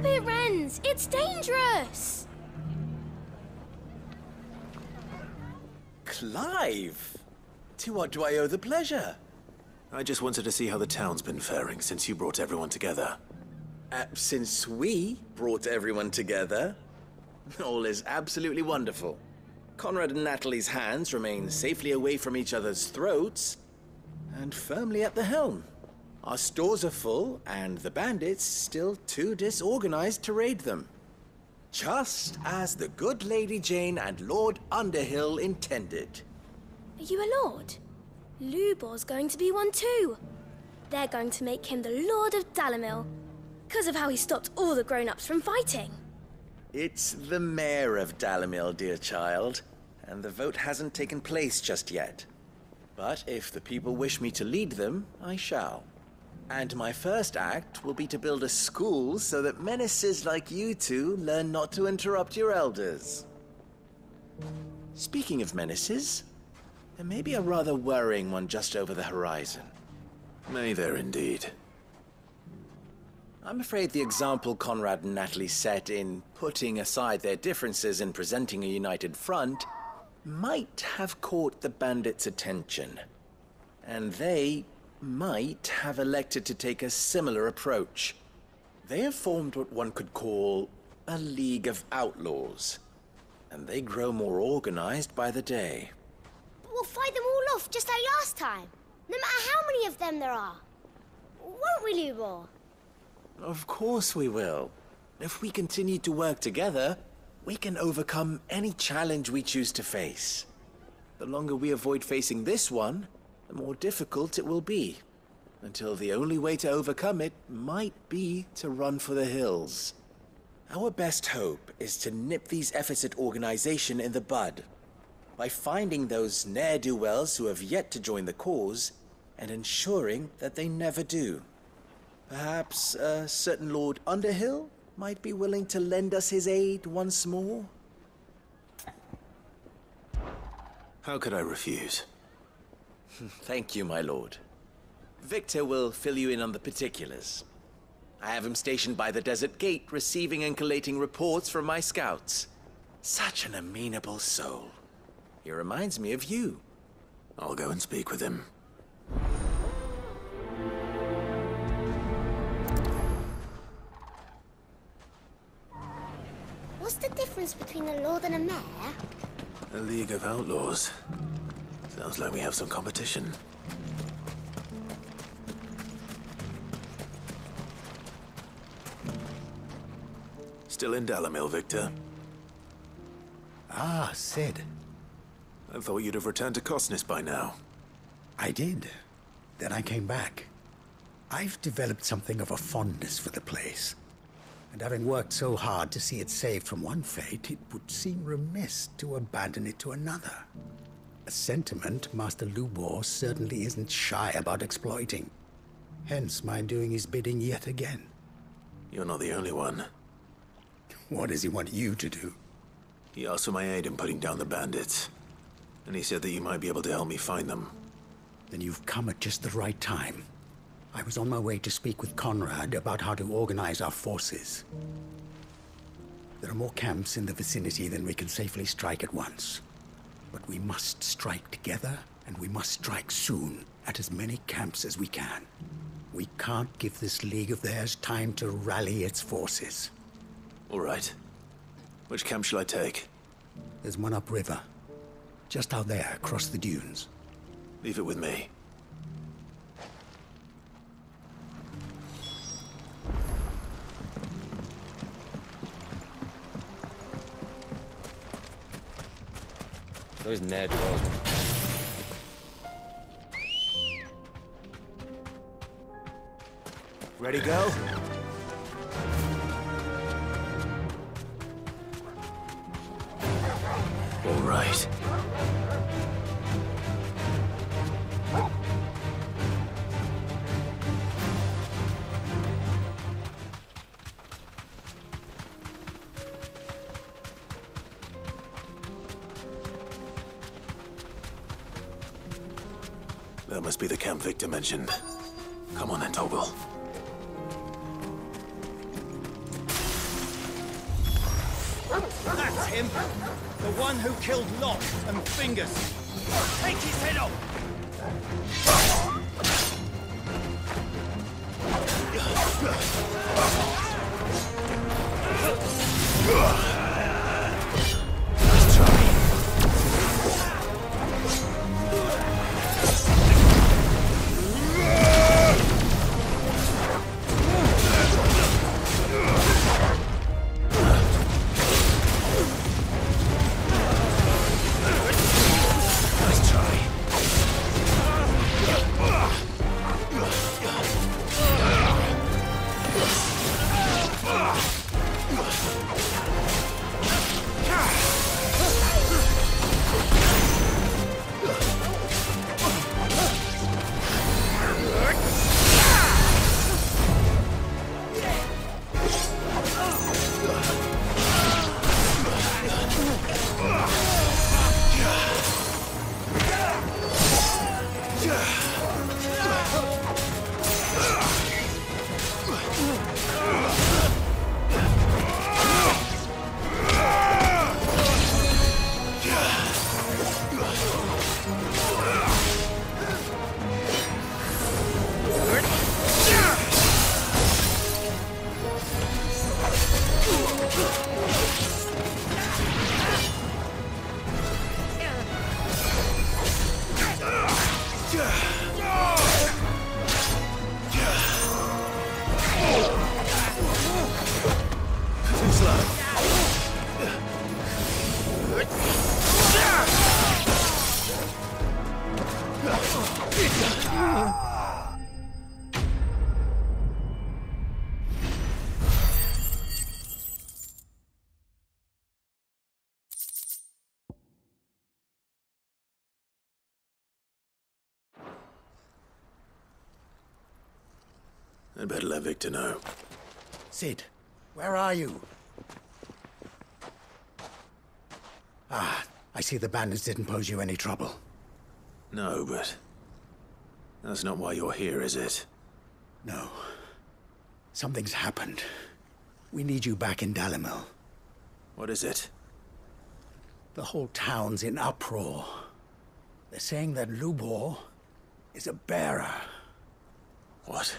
it, Wrens! It's dangerous! Clive! To what do I owe the pleasure? I just wanted to see how the town's been faring since you brought everyone together. Since we brought everyone together, all is absolutely wonderful. Conrad and Natalie's hands remain safely away from each other's throats and firmly at the helm. Our stores are full, and the bandits still too disorganized to raid them. Just as the good Lady Jane and Lord Underhill intended. Are you a lord? Lubor's going to be one too. They're going to make him the Lord of Dalimil, because of how he stopped all the grown-ups from fighting. It's the mayor of Dalimil, dear child, and the vote hasn't taken place just yet. But if the people wish me to lead them, I shall. And my first act will be to build a school so that menaces like you two learn not to interrupt your elders. Speaking of menaces, there may be a rather worrying one just over the horizon. May there indeed. I'm afraid the example Conrad and Natalie set in putting aside their differences and presenting a united front might have caught the bandits' attention. And they might have elected to take a similar approach. They have formed what one could call a League of Outlaws, and they grow more organized by the day. But we'll fight them all off just like last time, no matter how many of them there are. Won't we, Lubor? Of course we will. If we continue to work together, we can overcome any challenge we choose to face. The longer we avoid facing this one, the more difficult it will be, until the only way to overcome it might be to run for the hills. Our best hope is to nip these efforts at organization in the bud, by finding those ne'er-do-wells who have yet to join the cause, and ensuring that they never do. Perhaps a certain Lord Underhill might be willing to lend us his aid once more? How could I refuse? Thank you, my lord. Victor will fill you in on the particulars. I have him stationed by the desert gate, receiving and collating reports from my scouts. Such an amenable soul. He reminds me of you. I'll go and speak with him. What's the difference between a lord and a mayor? A League of Outlaws. Sounds like we have some competition. Still in Dalimil, Victor? Ah, Sid. I thought you'd have returned to Cosnis by now. I did. Then I came back. I've developed something of a fondness for the place. And having worked so hard to see it saved from one fate, it would seem remiss to abandon it to another. A sentiment Master Lubor certainly isn't shy about exploiting. Hence my doing his bidding yet again. You're not the only one. What does he want you to do? He asked for my aid in putting down the bandits. And he said that you might be able to help me find them. Then you've come at just the right time. I was on my way to speak with Conrad about how to organize our forces. There are more camps in the vicinity than we can safely strike at once. But we must strike together, and we must strike soon at as many camps as we can. We can't give this league of theirs time to rally its forces. All right. Which camp shall I take? There's one upriver. Just out there, across the dunes. Leave it with me. Those ne'er-do-wells. Ready, go? All right. That must be the camp Victor mentioned. Come on then, Toggle. That's him! The one who killed Lot and Fingers! Take his head off! Let's try. I'd better let Victor know. Sid, where are you? Ah, I see the bandits didn't pose you any trouble. No, but that's not why you're here, is it? No. Something's happened. We need you back in Dalimil. What is it? The whole town's in uproar. They're saying that Lubor is a bearer. What?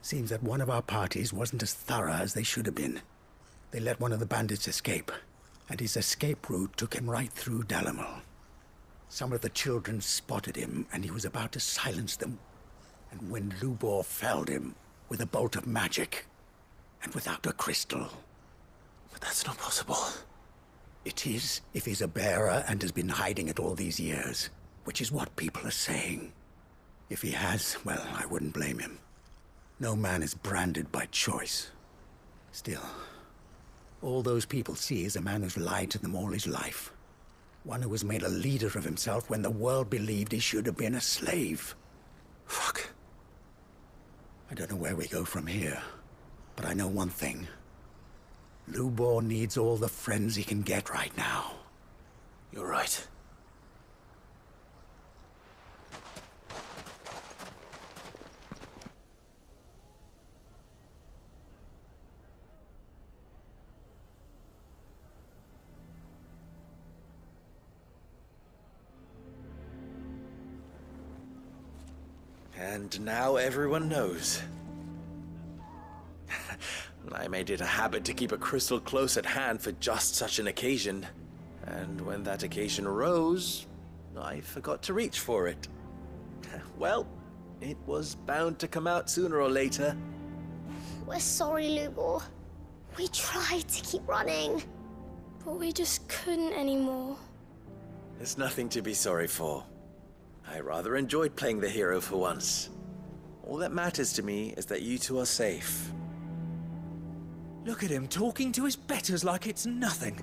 Seems that one of our parties wasn't as thorough as they should have been. They let one of the bandits escape, and his escape route took him right through Dalimil. Some of the children spotted him, and he was about to silence them. And when Lubor felled him with a bolt of magic, and without a crystal. But that's not possible. It is, if he's a bearer and has been hiding it all these years, which is what people are saying. If he has, well, I wouldn't blame him. No man is branded by choice. Still, all those people see is a man who's lied to them all his life. One who was made a leader of himself when the world believed he should have been a slave. Fuck. I don't know where we go from here, but I know one thing. Lubor needs all the friends he can get right now. You're right. And now everyone knows. I made it a habit to keep a crystal close at hand for just such an occasion. And when that occasion arose, I forgot to reach for it. Well, it was bound to come out sooner or later. We're sorry, Lubor. We tried to keep running. But we just couldn't anymore. There's nothing to be sorry for. I rather enjoyed playing the hero for once. All that matters to me is that you two are safe. Look at him talking to his betters like it's nothing.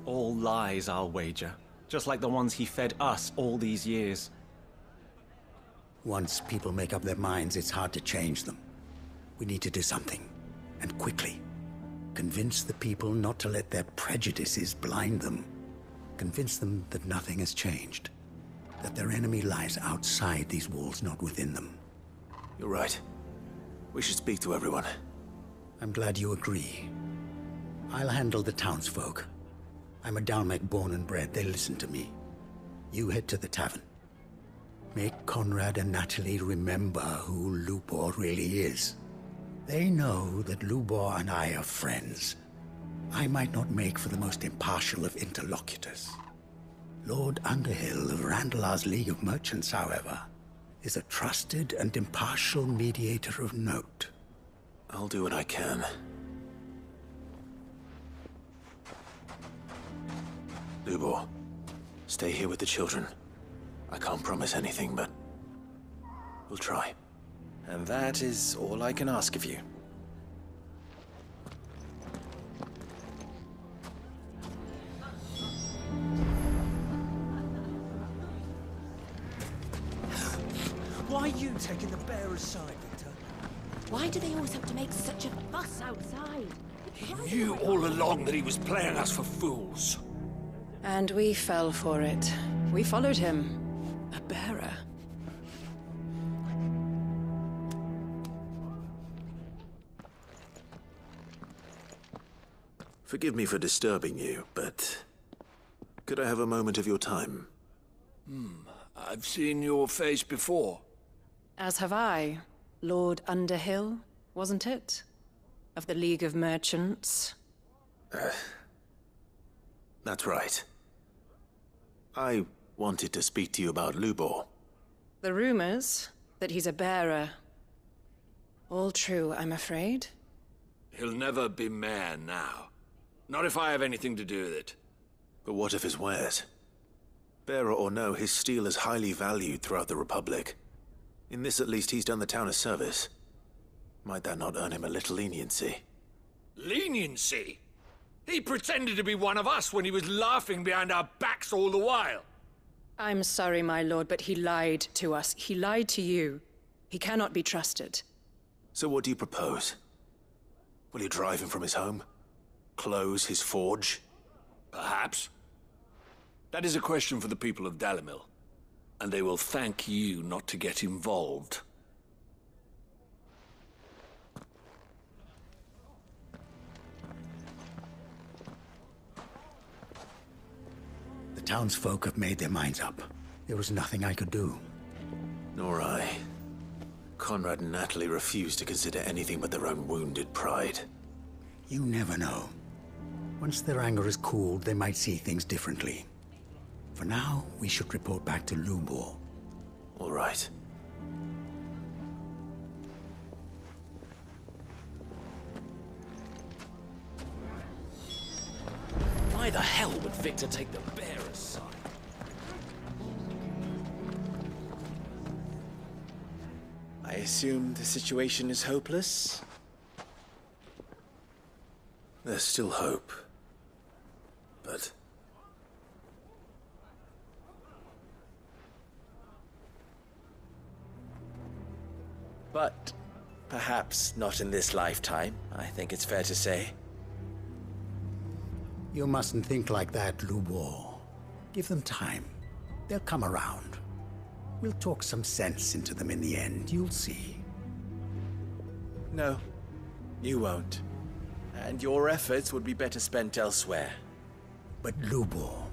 All lies, I'll wager. Just like the ones he fed us all these years. Once people make up their minds, it's hard to change them. We need to do something, and quickly. Convince the people not to let their prejudices blind them. Convince them that nothing has changed. That their enemy lies outside these walls, not within them. You're right. We should speak to everyone. I'm glad you agree. I'll handle the townsfolk. I'm a Dalmec born and bred. They'll listen to me. You head to the tavern. Make Conrad and Natalie remember who Lubor really is. They know that Lubor and I are friends. I might not make for the most impartial of interlocutors. Lord Underhill of Randalar's League of Merchants, however, is a trusted and impartial mediator of note. I'll do what I can. Lubor, stay here with the children. I can't promise anything, but we'll try. And that is all I can ask of you. Why are you taking the bearer's side, Victor? Why do they always have to make such a fuss outside? He knew all along that he was playing us for fools. And we fell for it. We followed him. A bearer. Forgive me for disturbing you, but could I have a moment of your time? I've seen your face before. As have I. Lord Underhill, wasn't it? Of the League of Merchants. That's right. I wanted to speak to you about Lubor. The rumors that he's a bearer. All true, I'm afraid. He'll never be mayor now. Not if I have anything to do with it. But what of his wares? Bearer or no, his steel is highly valued throughout the Republic. In this, at least, he's done the town a service. Might that not earn him a little leniency? Leniency? He pretended to be one of us when he was laughing behind our backs all the while. I'm sorry, my lord, but he lied to us. He lied to you. He cannot be trusted. So what do you propose? Will you drive him from his home? Close his forge? Perhaps. That is a question for the people of Dalimil. And they will thank you not to get involved. The townsfolk have made their minds up. There was nothing I could do. Nor I. Conrad and Natalie refused to consider anything but their own wounded pride. You never know. Once their anger is cooled, they might see things differently. For now, we should report back to Lubor. All right. Why the hell would Victor take the bearer's side? I assume the situation is hopeless? There's still hope. But But perhaps not in this lifetime, I think it's fair to say. You mustn't think like that, Lubor. Give them time. They'll come around. We'll talk some sense into them in the end, you'll see. No, you won't. And your efforts would be better spent elsewhere. But Lubor...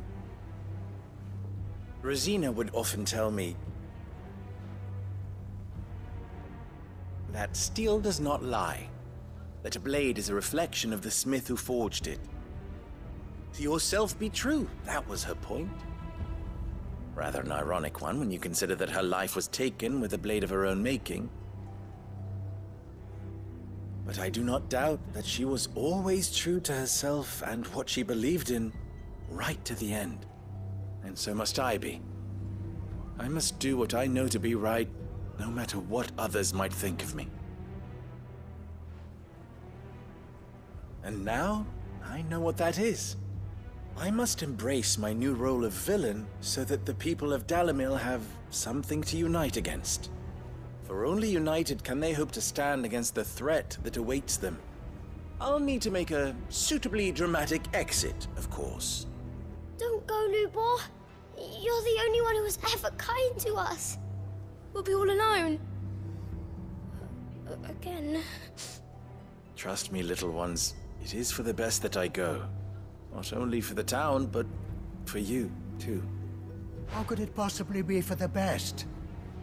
Rosina would often tell me that steel does not lie, that a blade is a reflection of the smith who forged it. To yourself be true, that was her point. Rather an ironic one when you consider that her life was taken with a blade of her own making. But I do not doubt that she was always true to herself and what she believed in, right to the end. And so must I be. I must do what I know to be right, no matter what others might think of me. And now, I know what that is. I must embrace my new role of villain so that the people of Dalimil have something to unite against. For only united can they hope to stand against the threat that awaits them. I'll need to make a suitably dramatic exit, of course. Don't go, Lubor. You're the only one who was ever kind to us. We'll be all alone. Again. Trust me, little ones. It is for the best that I go. Not only for the town, but for you, too. How could it possibly be for the best?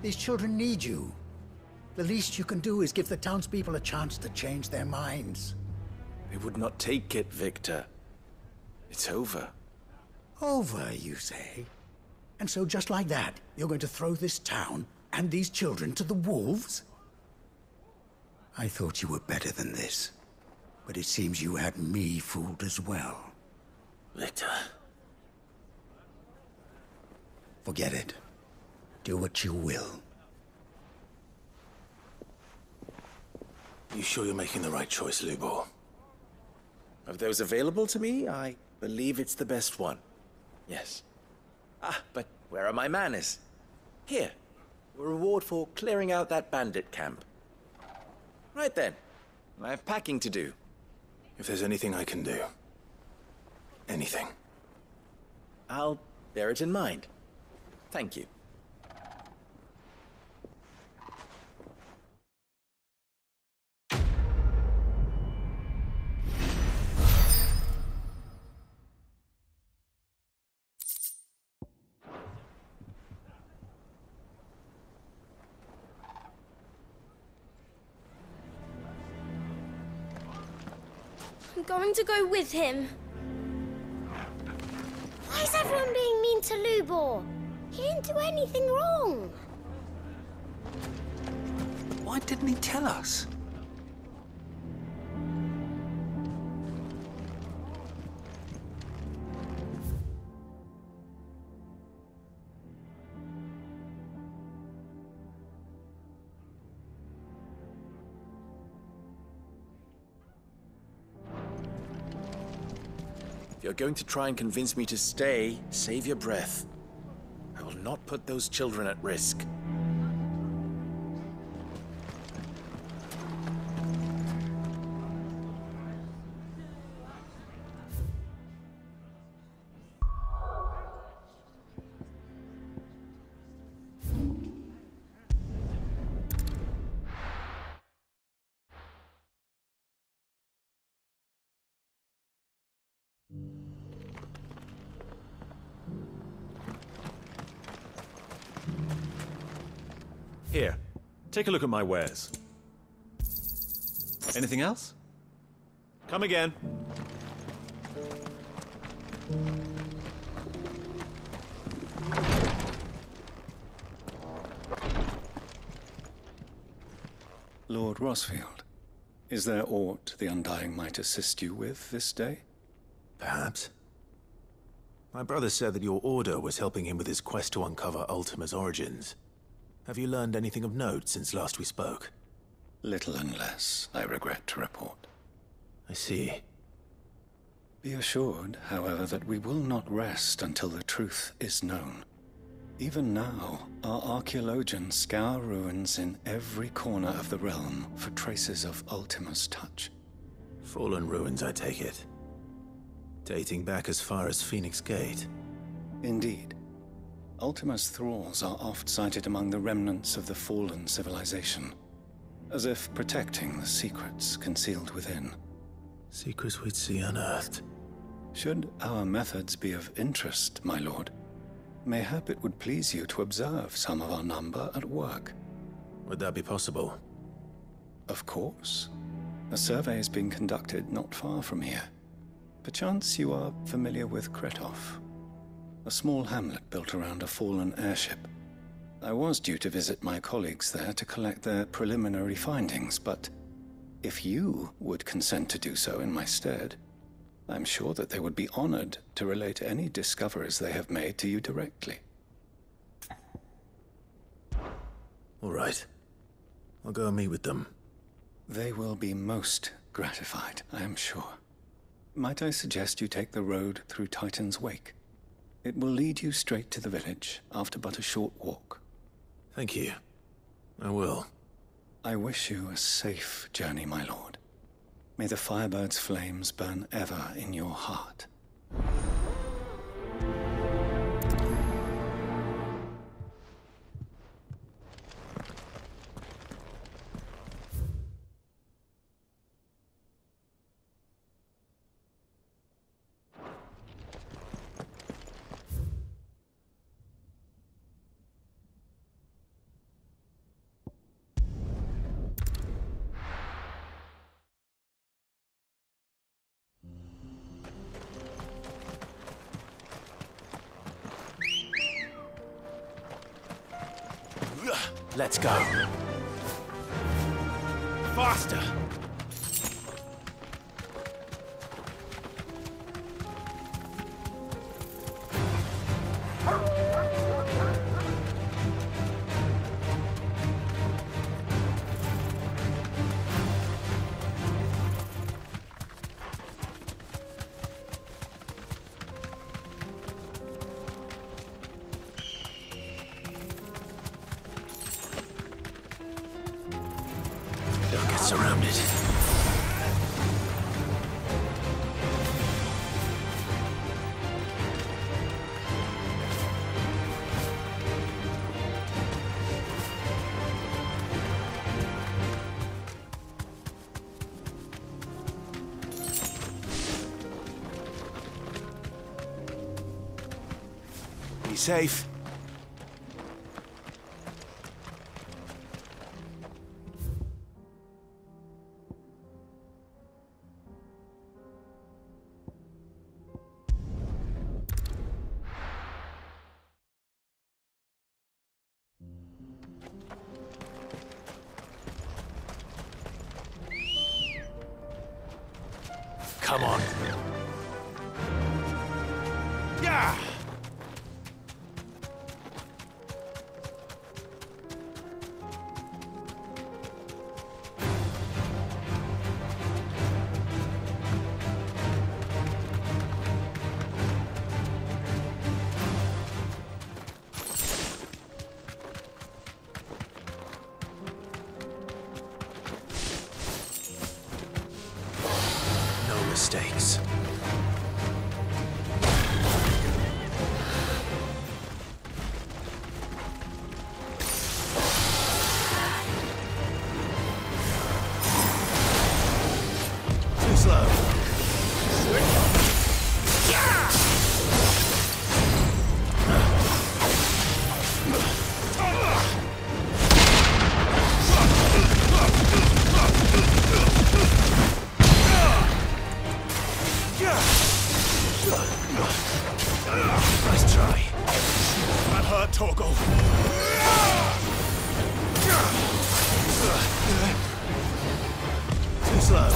These children need you. The least you can do is give the townspeople a chance to change their minds. They would not take it, Victor. It's over. Over, you say? And so just like that, you're going to throw this town and these children to the wolves? I thought you were better than this. But it seems you had me fooled as well. Victor. Forget it. Do what you will. You sure you're making the right choice, Lubor? Of those available to me, I believe it's the best one. Yes. Ah, but where are my manners? Here. A reward for clearing out that bandit camp. Right then. I have packing to do. If there's anything I can do. Anything. I'll bear it in mind. Thank you. I'm going to go with him. Why is everyone being mean to Lubor? He didn't do anything wrong. Why didn't he tell us? If you're going to try and convince me to stay, save your breath. I will not put those children at risk. Here, take a look at my wares. Anything else? Come again. Lord Rosfield, is there aught the Undying might assist you with this day? Perhaps. My brother said that your order was helping him with his quest to uncover Ultima's origins. Have you learned anything of note since last we spoke? Little unless, I regret to report. I see. Be assured, however, that we will not rest until the truth is known. Even now, our archaeologians scour ruins in every corner of the realm for traces of Ultima's touch. Fallen ruins, I take it. Dating back as far as Phoenix Gate. Indeed. Ultima's thralls are oft sighted among the remnants of the fallen civilization, as if protecting the secrets concealed within. Secrets we'd see unearthed. Should our methods be of interest, my lord, mayhap it would please you to observe some of our number at work. Would that be possible? Of course. A survey is being conducted not far from here. Perchance you are familiar with Kretov, a small hamlet built around a fallen airship. I was due to visit my colleagues there to collect their preliminary findings, but if you would consent to do so in my stead, I'm sure that they would be honored to relate any discoveries they have made to you directly. All right. I'll go and meet with them. They will be most gratified, I am sure. Might I suggest you take the road through Titan's Wake? It will lead you straight to the village after but a short walk. Thank you. I will. I wish you a safe journey, my lord. May the Firebird's flames burn ever in your heart. Let's go. Faster! Don't get surrounded. Be safe. Come on. Yeah! No mistakes. Too slow. Nice try. That hurt, Torgal. Too slow.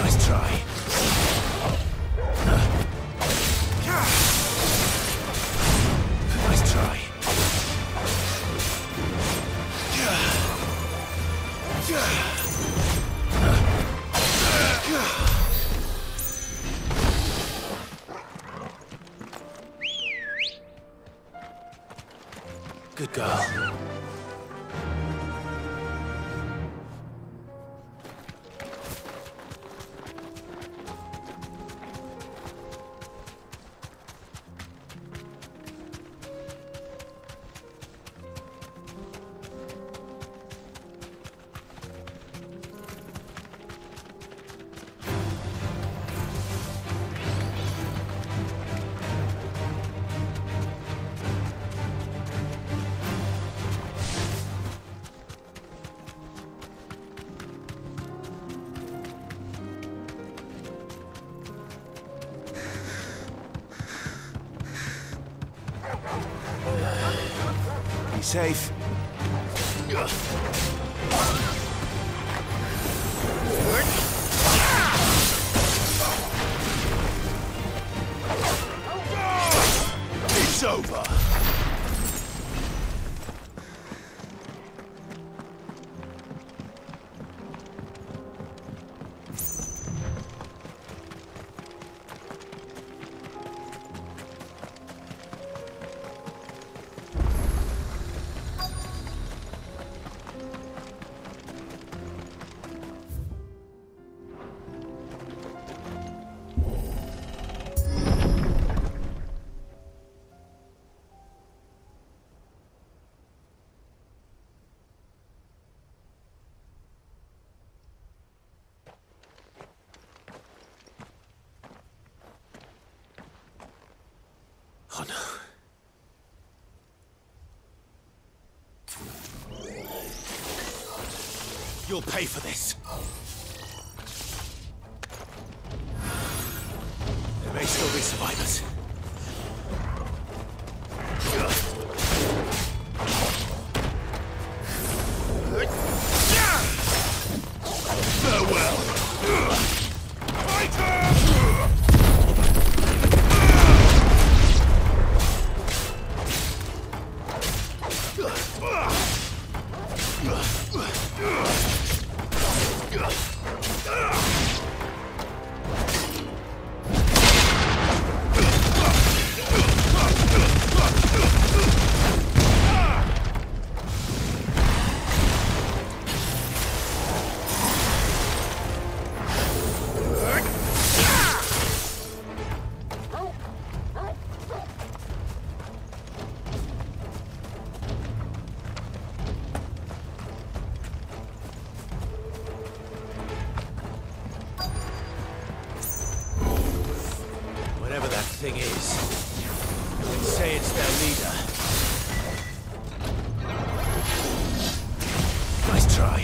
Nice try. Nice try. Good girl. Be safe. It's over. You'll pay for this. There may still be survivors. Farewell! Whatever that thing is, let's say it's their leader. Nice try.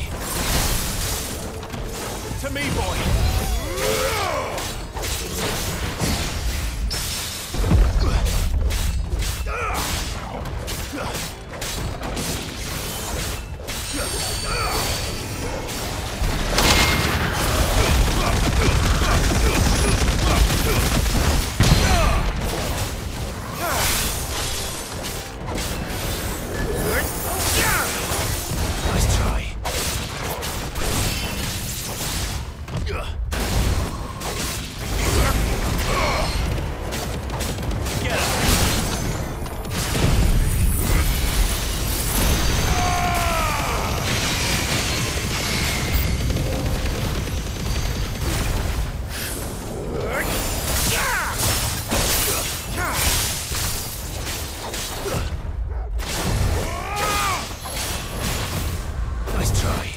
To me, boy! Nice try.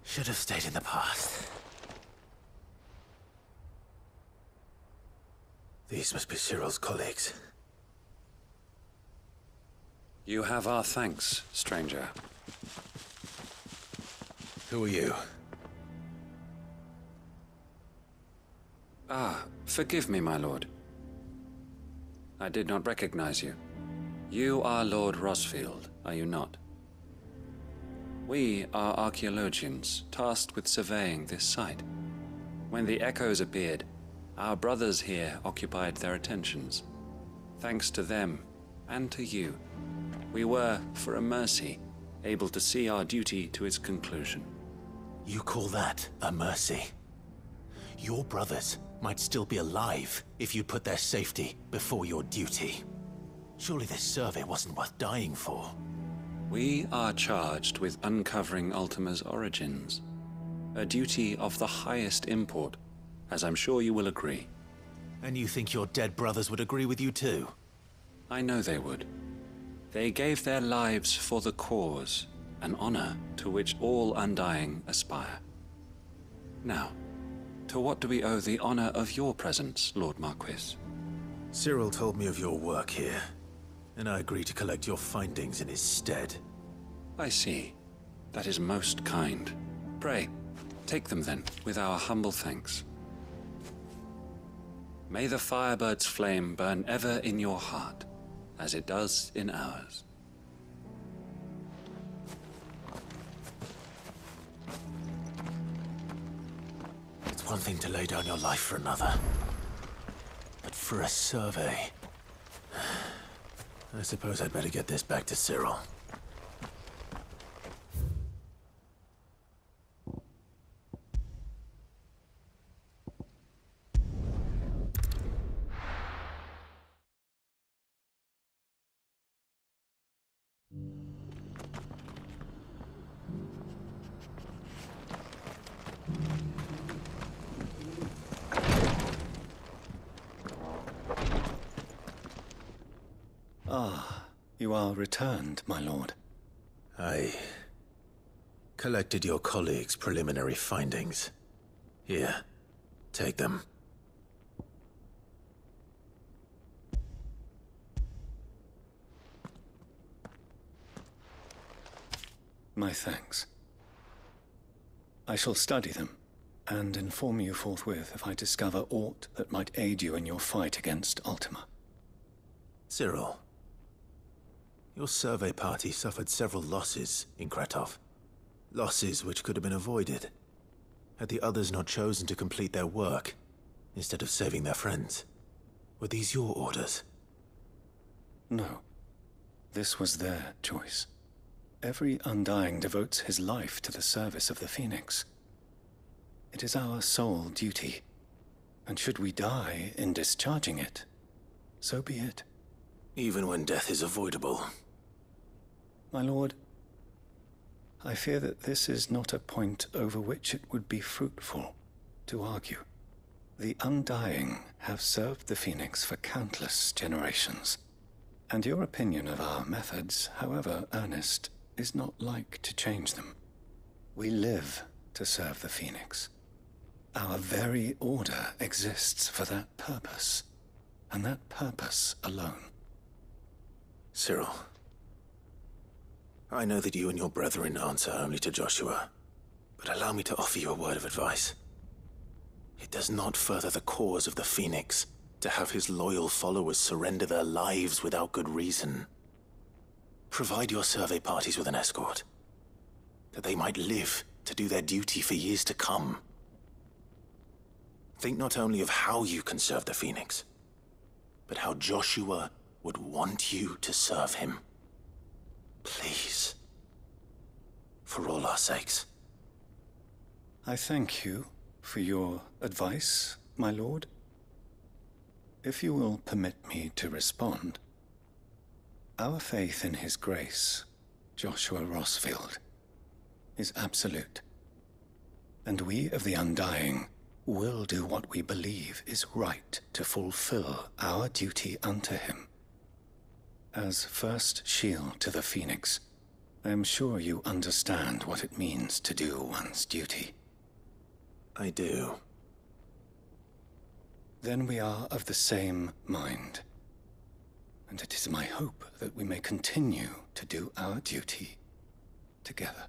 Should have stayed in the past. These must be Cyril's colleagues. You have our thanks, stranger. Who are you? Ah, forgive me, my lord. I did not recognize you. You are Lord Rosfield, are you not? We are archaeologians, tasked with surveying this site. When the echoes appeared, our brothers here occupied their attentions. Thanks to them, and to you, we were, for a mercy, able to see our duty to its conclusion. You call that a mercy? Your brothers might still be alive if you put their safety before your duty. Surely this survey wasn't worth dying for. We are charged with uncovering Ultima's origins. A duty of the highest import, as I'm sure you will agree. And you think your dead brothers would agree with you too? I know they would. They gave their lives for the cause, an honor to which all Undying aspire. Now, to what do we owe the honor of your presence, Lord Marquis? Cyril told me of your work here, and I agree to collect your findings in his stead. I see. That is most kind. Pray, take them then, with our humble thanks. May the Firebird's flame burn ever in your heart, as it does in ours. It's one thing to lay down your life for another, but for a survey... I suppose I'd better get this back to Cyril. Ah, you are returned, my lord. I collected your colleagues' preliminary findings. Here, take them. My thanks. I shall study them, and inform you forthwith if I discover aught that might aid you in your fight against Ultima. Cyril, your survey party suffered several losses in Kretov. Losses which could have been avoided, had the others not chosen to complete their work, instead of saving their friends. Were these your orders? No. This was their choice. Every Undying devotes his life to the service of the Phoenix. It is our sole duty, and should we die in discharging it, so be it. Even when death is avoidable. My lord, I fear that this is not a point over which it would be fruitful to argue. The Undying have served the Phoenix for countless generations, and your opinion of our methods, however earnest, is not like to change them. We live to serve the Phoenix. Our very order exists for that purpose, and that purpose alone. Cyril, I know that you and your brethren answer only to Joshua, but allow me to offer you a word of advice. It does not further the cause of the Phoenix to have his loyal followers surrender their lives without good reason. Provide your survey parties with an escort, that they might live to do their duty for years to come. Think not only of how you can serve the Phoenix, but how Joshua would want you to serve him. Please. For all our sakes. I thank you for your advice, my lord. If you will permit me to respond, our faith in his grace, Joshua Rossfield, is absolute. And we of the Undying will do what we believe is right to fulfill our duty unto him. As first shield to the Phoenix, I am sure you understand what it means to do one's duty. I do. Then we are of the same mind. And it is my hope that we may continue to do our duty together.